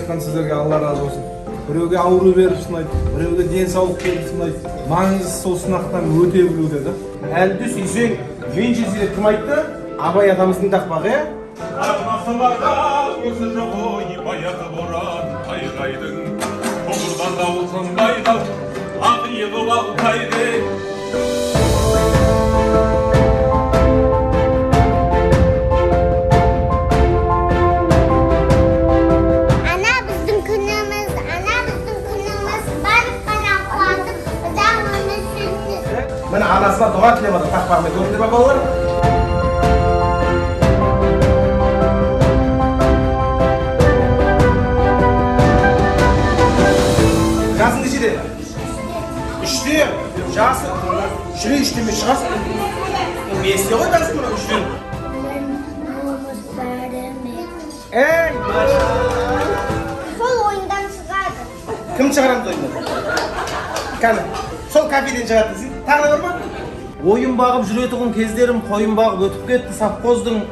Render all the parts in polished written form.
жатқан сіздерге Алла разы болсын. Біреуге ауру беріп сынайды, біреуге денсаулық беріп сынайды. Маңыздысы сол сынақтан өте білу деді. Әлді сүйсең, мен жесере кім айтты? Абай атамыздың тақпағы, е? Арнасыларда өзі жоқ ой, баяғы боран қайғайдың. Қоңырдан дауыл сыңбайды, ақ иығы алтайды. Міне анасына дұға тілеп отыр, тақпағымен көрдіңдер ме балалар? Жасың нешеде? Үште? Жасы? Үште үштеме шығасың? Бесте ғой жасың мұны үште? Ей, маша! Сол ойындан шығады. Кім шығарамыз ойындан? Кәні, сол кафеден шығады. Тағы бар ма? Ойын бағып жүретұғын кездерім қойын бағып өтіп кетті совхоздың.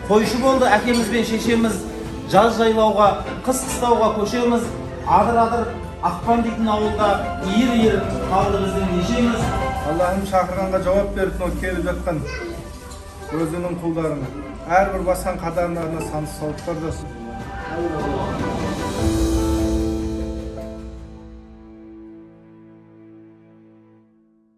Қойшы болды әкеміз бен шешеміз. Жаз жайлауға, қыс қыстауға көшеміз. Адыр-адыр ақпан дейтін ауылда иір-иір қалды біздің нешеміз. Аллахым шақырғанға жауап беріп келіп жатқан өзінің құлдарына. Әрбір басқан қадамдарына сансыз сауаптар жасын.